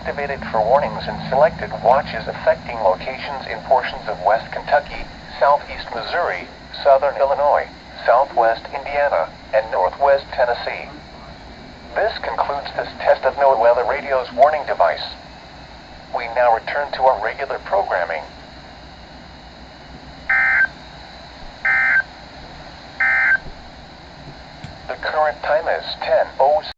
activated for warnings and selected watches affecting locations in portions of West Kentucky, Southeast Missouri, Southern Illinois, Southwest Indiana, and Northwest Tennessee. This concludes this test of NOAA Weather Radio's warning device. We now return to our regular programming. The current time is 10:06.